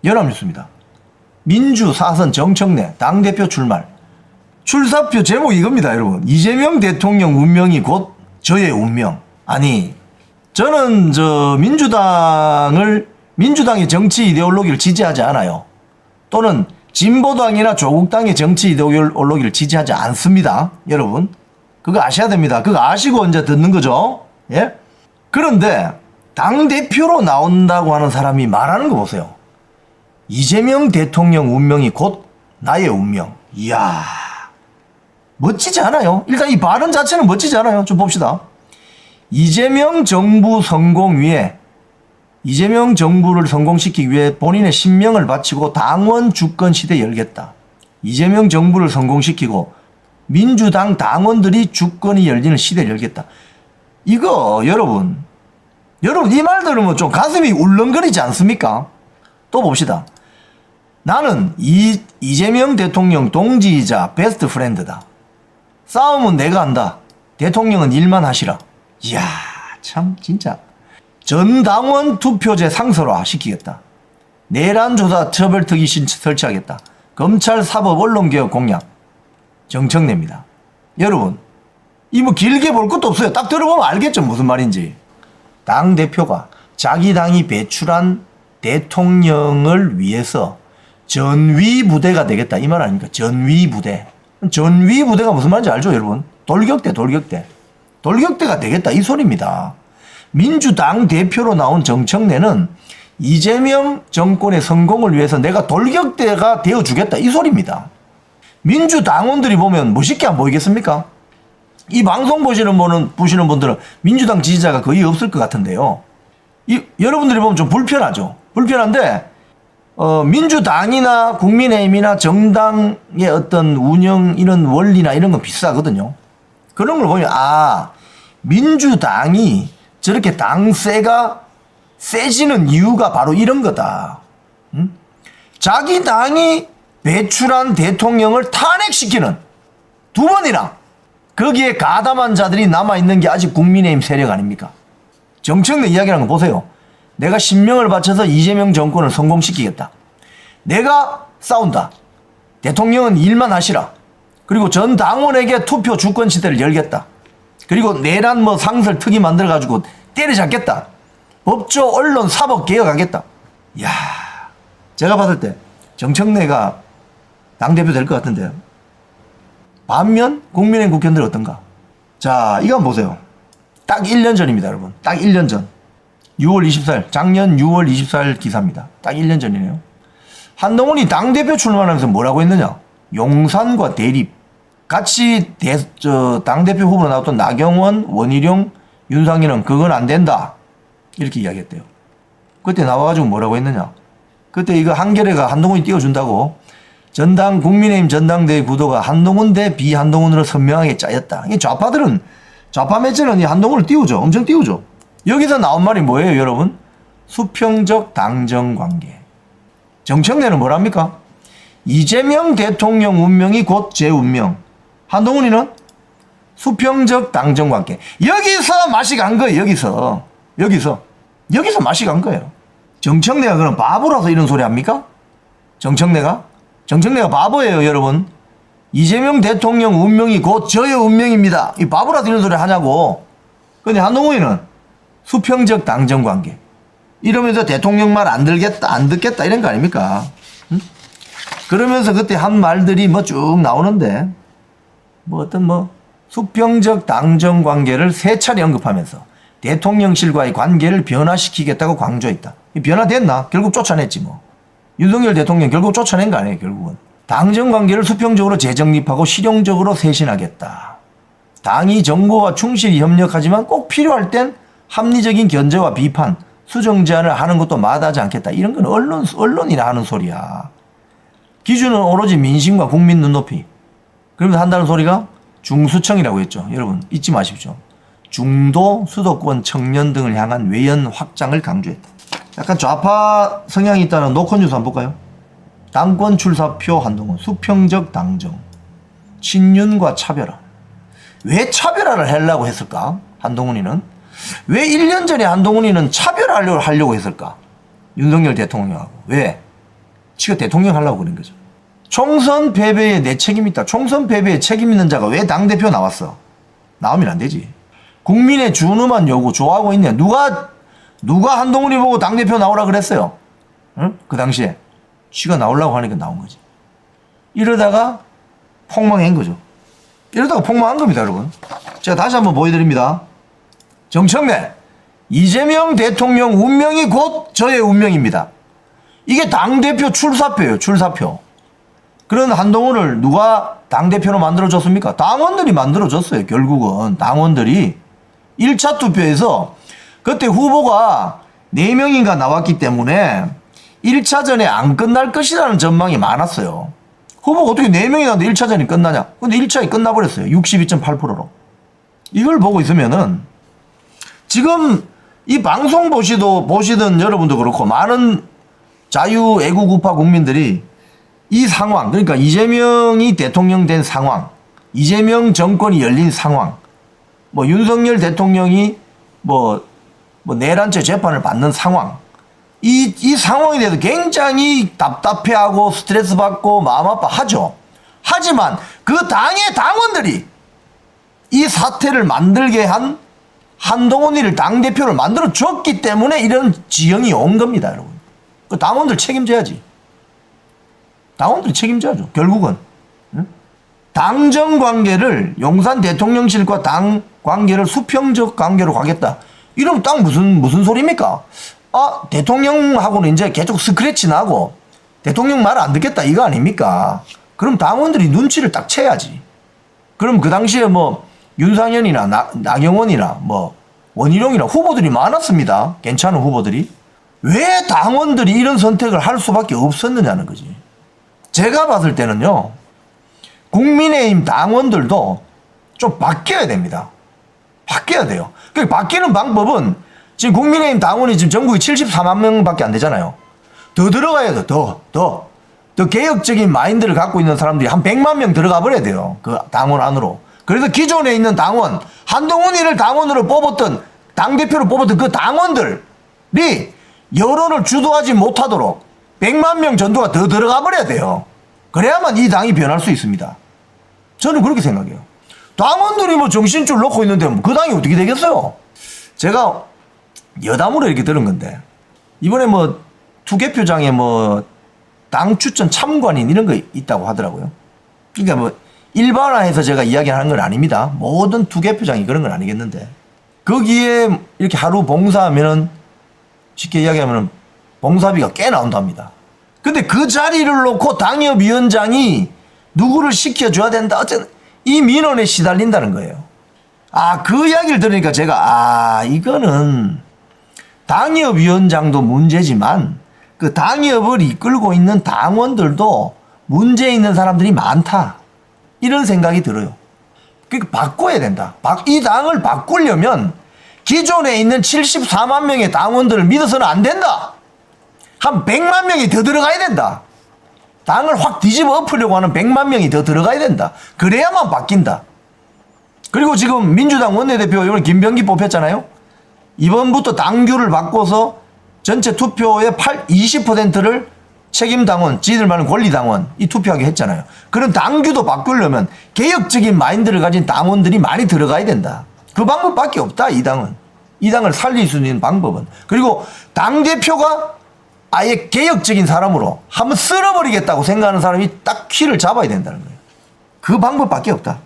연합뉴스입니다. 민주 4선 정청래 당대표 출마. 출사표 제목 이겁니다, 여러분. 이재명 대통령 운명이 곧 저의 운명. 아니, 저는 민주당의 정치 이데올로기를 지지하지 않아요. 또는 진보당이나 조국당의 정치 이데올로기를 지지하지 않습니다. 여러분, 그거 아셔야 됩니다. 그거 아시고 이제 듣는 거죠. 예? 그런데 당대표로 나온다고 하는 사람이 말하는 거 보세요. 이재명 대통령 운명이 곧 나의 운명. 이야, 멋지지 않아요? 일단 이 발언 자체는 멋지지 않아요? 좀 봅시다. 이재명 정부 성공 위해, 이재명 정부를 성공시키기 위해 본인의 신명을 바치고 당원 주권 시대 열겠다. 이재명 정부를 성공시키고 민주당 당원들이 주권이 열리는 시대를 열겠다. 이거 여러분 이 말 들으면 좀 가슴이 울렁거리지 않습니까? 또 봅시다. 나는 이재명 대통령 동지이자 베스트 프렌드다. 싸움은 내가 한다. 대통령은 일만 하시라. 이야, 참 진짜. 전 당원 투표제 상설화 시키겠다. 내란 조사 처벌특위 설치하겠다. 검찰 사법 언론개혁 공약. 정청래입니다. 여러분, 이 뭐 길게 볼 것도 없어요. 딱 들어보면 알겠죠, 무슨 말인지. 당대표가 자기 당이 배출한 대통령을 위해서 전위부대가 되겠다, 이 말 아닙니까? 전위부대. 전위부대가 무슨 말인지 알죠, 여러분? 돌격대가 되겠다, 이 소리입니다. 민주당 대표로 나온 정청래는 이재명 정권의 성공을 위해서 내가 돌격대가 되어주겠다, 이 소리입니다. 민주당원들이 보면 멋있게 안 보이겠습니까? 이 방송 보시는 분들은 민주당 지지자가 거의 없을 것 같은데요. 여러분들이 보면 좀 불편하죠. 불편한데 민주당이나 국민의힘이나 정당의 어떤 운영 이런 원리나 이런 건 비슷하거든요. 그런 걸 보면 민주당이 저렇게 당세가 세지는 이유가 바로 이런 거다. 응? 자기 당이 배출한 대통령을 탄핵시키는 두 번이나 거기에 가담한 자들이 남아있는 게 아직 국민의힘 세력 아닙니까? 정청래 이야기라는 거 보세요. 내가 신명을 바쳐서 이재명 정권을 성공시키겠다. 내가 싸운다. 대통령은 일만 하시라. 그리고 전 당원에게 투표 주권 시대를 열겠다. 그리고 내란 상설 특위 만들어가지고 때려잡겠다. 법조 언론 사법 개혁하겠다. 이야, 제가 봤을 때 정청래가 당대표 될 것 같은데요. 반면 국민의힘 국회의원들 어떤가? 자, 이거 한번 보세요. 딱 1년 전입니다, 여러분. 딱 1년 전. 6월 24일, 작년 6월 24일 기사입니다. 딱 1년 전이네요. 한동훈이 당대표 출마하면서 뭐라고 했느냐? 용산과 대립. 같이 당대표 후보로 나왔던 나경원, 원희룡, 윤상현은 그건 안 된다. 이렇게 이야기했대요. 그때 나와가지고 뭐라고 했느냐? 그때 이거 한겨레가 한동훈이 띄워준다고 전당 국민의힘 전당대회 구도가 한동훈 대 비한동훈으로 선명하게 짜였다. 이 좌파들은 좌파 매체는 이 한동훈을 띄우죠. 엄청 띄우죠. 여기서 나온 말이 뭐예요, 여러분? 수평적 당정 관계. 정청래는 뭐랍니까? 이재명 대통령 운명이 곧 제 운명. 한동훈이는 수평적 당정 관계. 여기서 맛이 간 거예요. 여기서 맛이 간 거예요. 정청래가 그럼 바보라서 이런 소리 합니까? 정청래가 바보예요, 여러분. 이재명 대통령 운명이 곧 저의 운명입니다. 이 바보라서 이런 소리 하냐고. 근데 한동훈이는 수평적 당정관계. 이러면서 대통령 말 안 듣겠다 이런 거 아닙니까? 응? 그러면서 그때 한 말들이 쭉 나오는데 수평적 당정관계를 세 차례 언급하면서 대통령실과의 관계를 변화시키겠다고 강조했다. 변화됐나? 결국 쫓아냈지 뭐. 윤석열 대통령 결국 쫓아낸 거 아니에요, 결국은. 당정관계를 수평적으로 재정립하고 실용적으로 쇄신하겠다. 당이 정부와 충실히 협력하지만 꼭 필요할 땐 합리적인 견제와 비판, 수정 제안을 하는 것도 마다하지 않겠다. 이런 건 언론이나 하는 소리야. 기준은 오로지 민심과 국민 눈높이. 그러면서 한다는 소리가 중수청이라고 했죠. 여러분 잊지 마십시오. 중도, 수도권, 청년 등을 향한 외연 확장을 강조했다. 약간 좌파 성향이 있다는 노컷뉴스 한번 볼까요? 당권 출사표 한동훈, 수평적 당정, 친윤과 차별화. 왜 차별화를 하려고 했을까? 한동훈이는. 왜 1년 전에 한동훈이는 차별하려고 했을까? 윤석열 대통령하고. 왜? 지가 대통령 하려고 그런 거죠. 총선 패배에 내 책임이 있다. 총선 패배에 책임 있는 자가 왜 당대표 나왔어? 나오면 안 되지. 국민의 준엄한 요구 좋아하고 있냐? 누가 한동훈이 보고 당대표 나오라 그랬어요? 응? 그 당시에. 지가 나오려고 하니까 나온 거지. 이러다가 폭망한 거죠. 이러다가 폭망한 겁니다, 여러분. 제가 다시 한번 보여드립니다. 정청래, 이재명 대통령 운명이 곧 저의 운명입니다. 이게 당대표 출사표예요, 출사표. 그런 한동훈을 누가 당대표로 만들어줬습니까? 당원들이 만들어줬어요, 결국은. 당원들이 1차 투표에서 그때 후보가 4명인가 나왔기 때문에 1차전에 안 끝날 것이라는 전망이 많았어요. 후보가 어떻게 4명이 나왔는데 1차전이 끝나냐? 근데 1차에 끝나버렸어요. 62.8%로. 이걸 보고 있으면은 지금 이 방송 보시던 여러분도 그렇고 많은 자유애국우파 국민들이 이 상황, 그러니까 이재명이 대통령 된 상황, 이재명 정권이 열린 상황, 뭐 윤석열 대통령이 뭐 내란죄 재판을 받는 상황, 이 상황에 대해서 굉장히 답답해하고 스트레스 받고 마음 아파하죠. 하지만 그 당의 당원들이 이 사태를 만들게 한 한동훈이를 당대표를 만들어줬기 때문에 이런 지형이 온 겁니다, 여러분. 그 당원들 책임져야지. 당원들이 책임져야죠, 결국은. 응? 당정 관계를 용산 대통령실과 당 관계를 수평적 관계로 가겠다. 이러면 딱 무슨 소리입니까? 아, 대통령하고는 이제 계속 스크래치 나고 대통령 말 안 듣겠다 이거 아닙니까? 그럼 당원들이 눈치를 딱 채야지. 그럼 그 당시에 뭐 윤상현이나 나경원이나 뭐 원희룡이나 후보들이 많았습니다. 괜찮은 후보들이. 왜 당원들이 이런 선택을 할 수밖에 없었느냐는 거지. 제가 봤을 때는요, 국민의힘 당원들도 좀 바뀌어야 됩니다. 바뀌어야 돼요. 그 바뀌는 방법은 지금 국민의힘 당원이 지금 전국에 74만 명밖에 안 되잖아요. 더 들어가야 돼. 더 개혁적인 마인드를 갖고 있는 사람들이 한 100만 명 들어가 버려야 돼요. 그 당원 안으로. 그래서 기존에 있는 당원, 한동훈이를 당원으로 뽑았던, 당대표로 뽑았던 그 당원들이 여론을 주도하지 못하도록 100만 명 전도가 더 들어가 버려야 돼요. 그래야만 이 당이 변할 수 있습니다. 저는 그렇게 생각해요. 당원들이 뭐 정신줄 놓고 있는데 그 당이 어떻게 되겠어요? 제가 여담으로 이렇게 들은 건데, 이번에 뭐 투개표장에 뭐 당 추천 참관인 이런 거 있다고 하더라고요. 그러니까 뭐 일반화해서 제가 이야기하는 건 아닙니다. 모든 투개표장이 그런 건 아니겠는데, 거기에 이렇게 하루 봉사하면은 쉽게 이야기하면은 봉사비가 꽤 나온답니다. 근데 그 자리를 놓고 당협위원장이 누구를 시켜줘야 된다. 어쨌든 이 민원에 시달린다는 거예요. 아, 그 이야기를 들으니까 제가, 이거는 당협위원장도 문제지만 그 당협을 이끌고 있는 당원들도 문제 있는 사람들이 많다. 이런 생각이 들어요. 그러니까 바꿔야 된다. 이 당을 바꾸려면 기존에 있는 74만 명의 당원들을 믿어서는 안 된다. 한 100만 명이 더 들어가야 된다. 당을 확 뒤집어 엎으려고 하는 100만 명이 더 들어가야 된다. 그래야만 바뀐다. 그리고 지금 민주당 원내대표 이번에 김병기 뽑혔잖아요. 이번부터 당규를 바꿔서 전체 투표의 20%를 책임당원, 지들 말하는 권리당원 이 투표하게 했잖아요. 그런 당규도 바꾸려면 개혁적인 마인드를 가진 당원들이 많이 들어가야 된다. 그 방법밖에 없다. 이 당을 살릴 수 있는 방법은. 그리고 당대표가 아예 개혁적인 사람으로 한번 쓸어버리겠다고 생각하는 사람이 딱 키를 잡아야 된다는 거예요. 그 방법밖에 없다.